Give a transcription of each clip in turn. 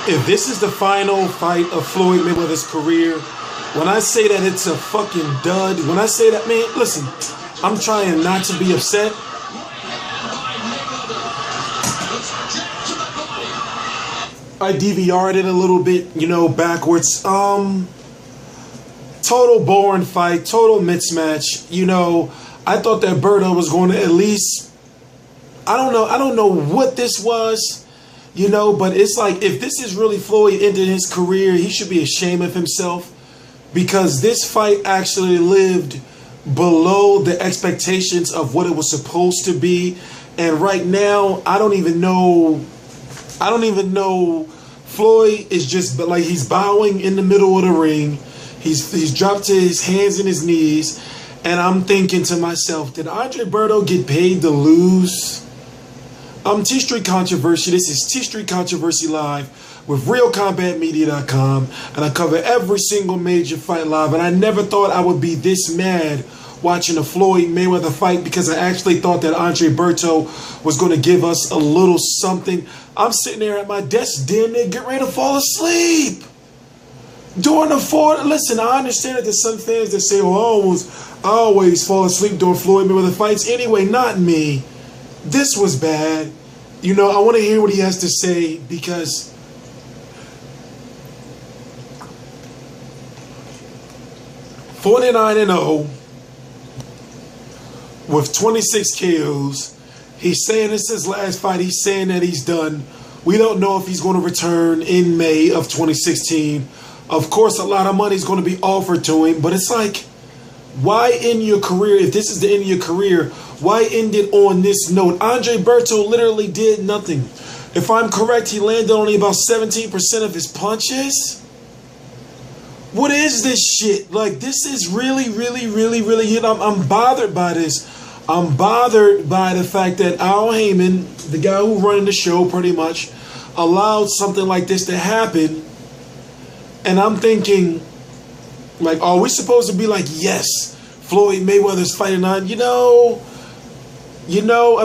If this is the final fight of Floyd Mayweather's career, when I say that it's a fucking dud, when I say that, man, listen, I'm trying not to be upset. I DVR'd it a little bit, you know, backwards. Total boring fight, total mismatch. You know, I thought that Berto was going to at least, I don't know what this was. You know, but it's like, if this is really Floyd ending his career, he should be ashamed of himself, because this fight actually lived below the expectations of what it was supposed to be. And right now, I don't even know. Floyd is just like, he's bowing in the middle of the ring. He's dropped to his hands and his knees. And I'm thinking to myself, did Andre Berto get paid to lose? I'm TstreeT Controversy. This is TstreeT Controversy Live with RealCombatMedia.com, and I cover every single major fight live. And I never thought I would be this mad watching a Floyd Mayweather fight, because I actually thought that Andre Berto was going to give us a little something. I'm sitting there at my desk, damn near getting ready to fall asleep during the fourth. Listen, I understand that there's some fans that say, "Oh, I always fall asleep during Floyd Mayweather fights." Anyway, not me. This was bad. You know, I want to hear what he has to say, because (49-0) with 26 KOs. He's saying this is his last fight. He's saying that he's done. We don't know if he's going to return in May of 2016. Of course, a lot of money is going to be offered to him, but it's like, why end your career? If this is the end of your career, why end it on this note? Andre Berto literally did nothing. If I'm correct, he landed only about 17% of his punches. What is this shit? Like, this is really, I'm bothered by this. I'm bothered by the fact that Al Heyman, the guy who running the show pretty much, allowed something like this to happen. And I'm thinking, like, are we supposed to be like, yes, Floyd Mayweather's fighting on, I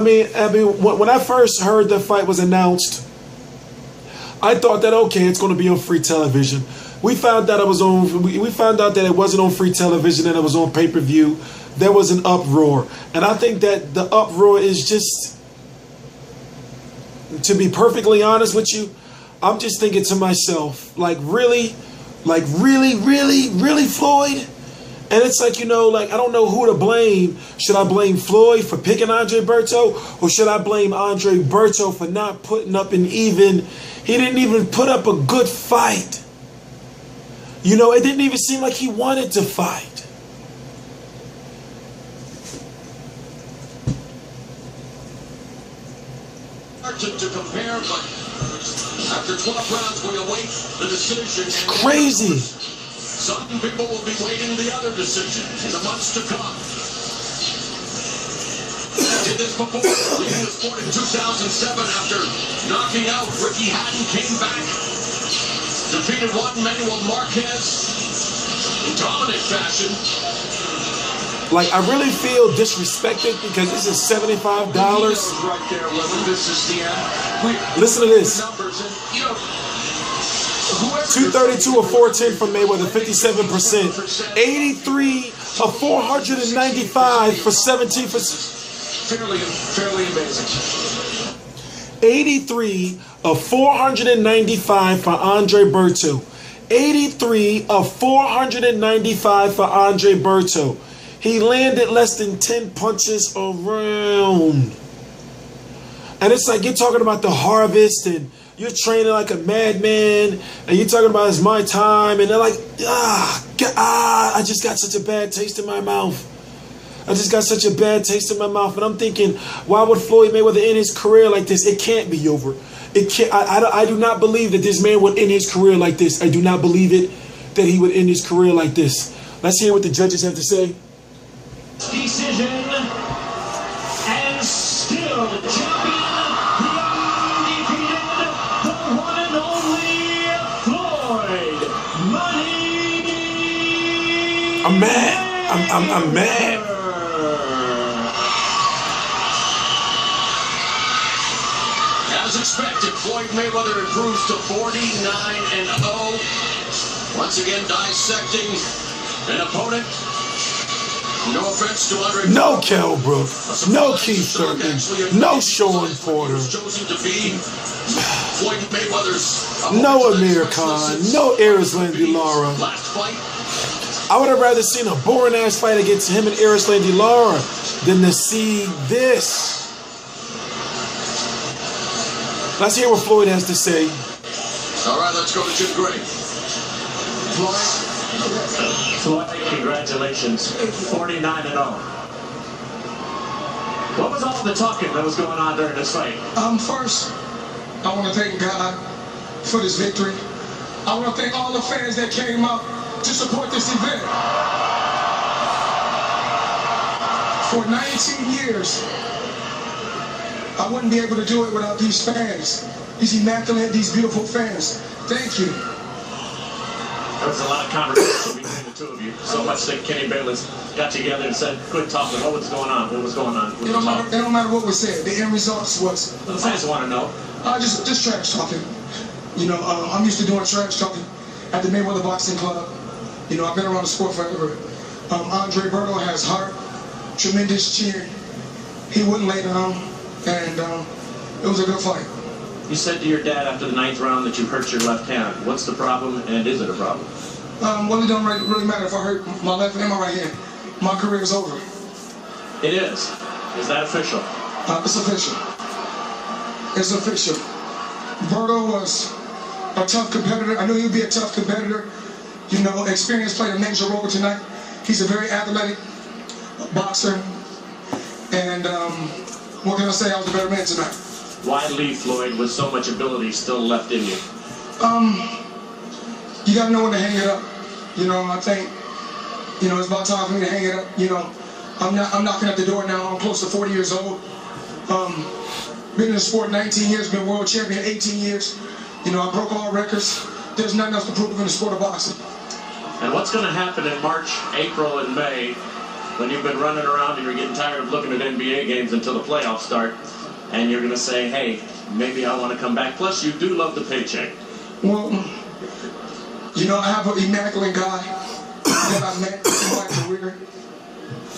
mean, when I first heard the fight was announced, I thought that, okay, it's going to be on free television. We found out it was on. We found out that it wasn't on free television and it was on pay-per-view. There was an uproar, and I think that the uproar is just, to be perfectly honest with you, I'm just thinking to myself, really, Floyd? And it's like, I don't know who to blame. Should I blame Floyd for picking Andre Berto? Or should I blame Andre Berto for not putting up he didn't even put up a good fight. It didn't even seem like he wanted to fight. To compare, but after 12 rounds we await the decision. It's crazy. Some people will be waiting the other decision in the months to come. Did this before. He was born in 2007 after knocking out Ricky Hatton, came back, defeated Juan Manuel Marquez in dominant fashion. Like, I really feel disrespected because this is $75. Right there, whether this is the end. Listen to this. 232 of 410 from Mayweather, 57%. 83 of 495 for 17%. Fairly amazing. 83 of 495 for Andre Berto. 83 of 495 for Andre Berto. He landed less than 10 punches around. And it's like, you're talking about the harvest and you're training like a madman and you're talking about it's my time, and they're like, I just got such a bad taste in my mouth. And I'm thinking, why would Floyd Mayweather end his career like this? It can't be over. It can't. I do not believe that this man would end his career like this. I do not believe it, that he would end his career like this. Let's hear what the judges have to say. Decision, and still the champion, the undefeated, the one and only Floyd Money. I'm mad. I'm mad. As As expected, Floyd Mayweather improves to 49-0. Once again, dissecting an opponent. No offense to Andre. No Kell Brook. No Keith Thurman. No Sean Porter. Chosen to be Floyd Mayweather's. No Amir Khan. No Arislan Lara. Last fight. I would have rather seen a boring ass fight against him and Arislan Lara than to see this. Let's hear what Floyd has to say. All right, let's go to Jim Gray. Floyd, congratulations. 49-0. What was all the talking that was going on during this fight? First, I want to thank God for this victory. I want to thank all the fans that came out to support this event. For 19 years, I wouldn't be able to do it without these fans, these immaculate, these beautiful fans. Thank you. There was a lot of conversation between the two of you. So much that Kenny Bayless got together and said, "Quit talking. What was going on? What was going on?" It don't matter what was said. The end results was. The fans want to know. Just trash talking. You know, I'm used to doing trash talking at the Mayweather Boxing Club. You know, I've been around the sport forever. Andre Berto has heart, tremendous chin. He wouldn't lay down, and it was a good fight. You said to your dad after the 9th round that you hurt your left hand. What's the problem, and is it a problem? Well, it don't really matter if I hurt my left and my right hand. My career is over. It is. Is that official? It's official. It's official. Berto was a tough competitor. I knew he would be a tough competitor. You know, experience played a major role tonight. He's a very athletic boxer. And what can I say? I was a better man tonight. Why leave Floyd with so much ability still left in you? You gotta know when to hang it up. You know, I think, you know, it's about time for me to hang it up. You know, I'm knocking at the door now. I'm close to 40 years old. Been in the sport 19 years, been world champion 18 years. You know, I broke all records. There's nothing else to prove in the sport of boxing. And what's going to happen in March, April, and May when you've been running around and you're getting tired of looking at NBA games until the playoffs start, and you're going to say, hey, maybe I want to come back. Plus, you do love the paycheck. Well, you know, I have an immaculate guy that I met in my career.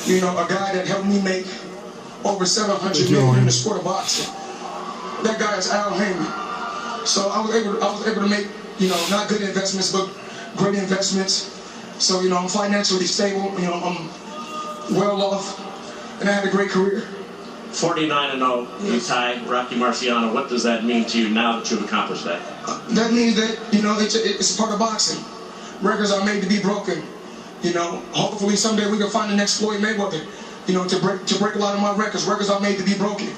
You know, a guy that helped me make over $700 million in the sport of boxing. That guy is Al Heyman. So I was able to make, you know, not good investments, but great investments. So, you know, I'm financially stable. You know, I'm well off, and I had a great career. 49-0, you tie Rocky Marciano. What does that mean to you now that you've accomplished that? That means that, you know, it's a part of boxing. Records are made to be broken. You know, hopefully someday we can find the next Floyd Mayweather. You know, to break a lot of my records. Records are made to be broken.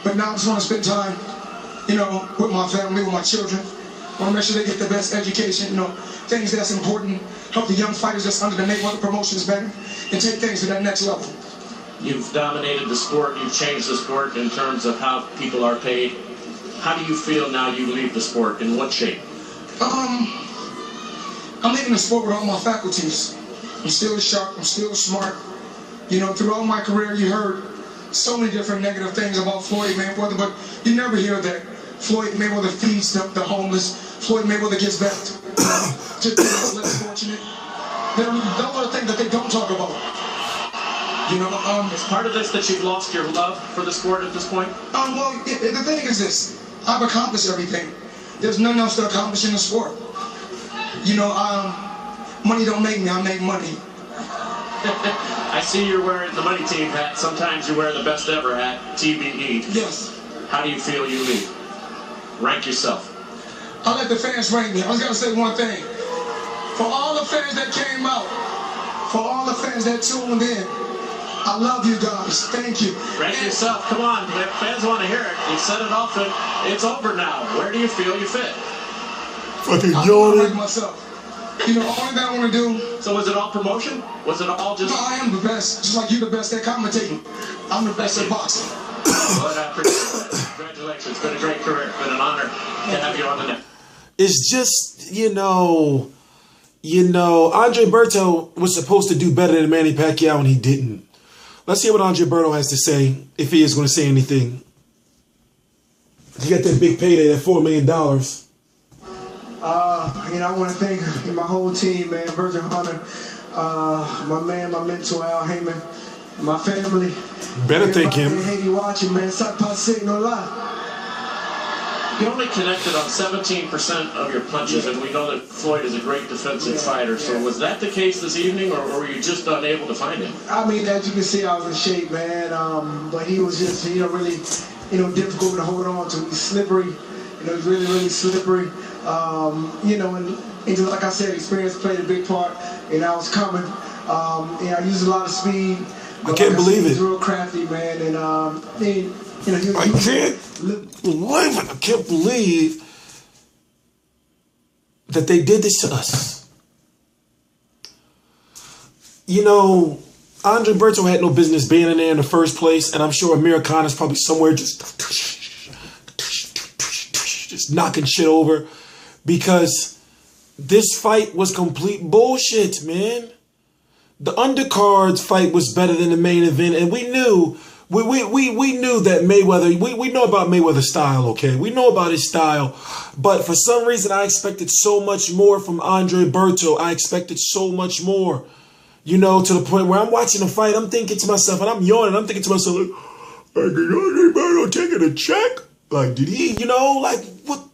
But now I just want to spend time, you know, with my family, with my children. I want to make sure they get the best education. You know, things that's important. Help the young fighters that's under the Mayweather promotions better, and take things to that next level. You've dominated the sport. You've changed the sport in terms of how people are paid. How do you feel now you leave the sport? In what shape? I'm leaving the sport with all my faculties. I'm still sharp. I'm still smart. You know, throughout my career, you heard so many different negative things about Floyd Mayweather, but you never hear that Floyd Mayweather feeds the homeless. Floyd Mayweather gives back to those less fortunate. There are a lot of things that they don't talk about. You know, is part of this that you've lost your love for the sport at this point? Well, the thing is this: I've accomplished everything. There's nothing else to accomplish in the sport. You know, money don't make me. I make money. I see you're wearing the money team hat. Sometimes you wear the best ever hat, TBE. Yes. How do you feel you leave? Rank yourself. I'll let the fans rank me. I was going to say one thing. For all the fans that came out, for all the fans that tuned in, I love you guys. Thank you. Rank yourself. Come on. The fans want to hear it. You said it often. It's over now. Where do you feel you fit? Fucking I Jordan. rank myself. You know, all that I want to do. So was it all promotion? Was it all just... No, I am the best. Just like you the best at commentating. I'm the best at boxing. Well, I appreciate that. Congratulations. It's been a great career. It's been an honor to have you on the net. It's just, you know, Andre Berto was supposed to do better than Manny Pacquiao, and he didn't. Let's hear what Andre Berto has to say, if he is going to say anything. You got that big payday, that $4 million. I want to thank my whole team, man. Virgin Hunter, my man, my mentor, Al Heyman, my family. Better thank him. In Haiti watching, man. Sept, no lie. You only connected on 17% of your punches, and we know that Floyd is a great defensive fighter. So was that the case this evening, or were you just unable to find him? I mean, as you can see, I was in shape, man. But he was just, really, difficult to hold on to. He's slippery. He's really, really slippery. And just like I said, experience played a big part. I was coming. I used a lot of speed. I can't believe it. He's real crafty, man. And I can't believe that they did this to us. Andre Berto had no business being in there in the first place, and I'm sure Amir Khan is probably somewhere just knocking shit over, because this fight was complete bullshit, man. The undercard's fight was better than the main event, and we knew that Mayweather, we know about Mayweather's style, okay? We know about his style, but for some reason I expected so much more from Andre Berto. I expected so much more, to the point where I'm watching the fight, I'm thinking to myself, and I'm yawning, I'm thinking to myself, like, did Andre Berto taking a check? Like, did he, like, what?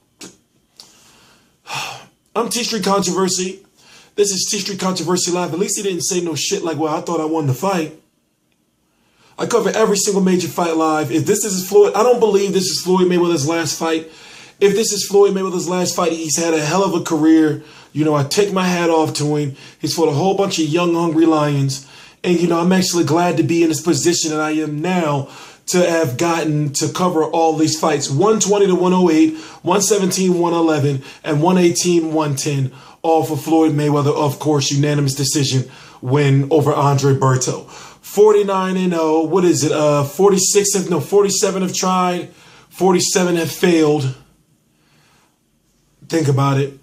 I'm TstreeT Controversy. This is TstreeT Controversy Live. At least he didn't say no shit like, well, I thought I won the fight. I cover every single major fight live. If this is Floyd, I don't believe this is Floyd Mayweather's last fight. If this is Floyd Mayweather's last fight, he's had a hell of a career. I take my hat off to him. He's fought a whole bunch of young, hungry lions. And, I'm actually glad to be in this position that I am now, to have gotten to cover all these fights. 120 to 108, 117, 111, and 118, 110. All for Floyd Mayweather, of course, unanimous decision win over Andre Berto. 49-0, what is it? 47 have tried, 47 have failed. Think about it.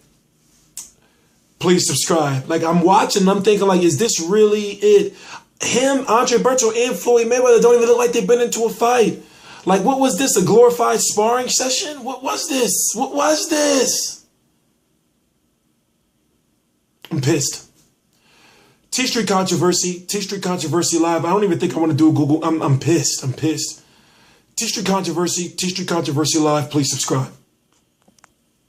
Please subscribe. Like, I'm watching, I'm thinking, like, is this really it? Him, Andre Berto, and Floyd Mayweather don't even look like they've been into a fight. Like, what was this? A glorified sparring session? What was this? What was this? I'm pissed. TstreeT Controversy Live. I don't even think I want to do a Google. I'm pissed. I'm pissed. TstreeT Controversy Live. Please subscribe.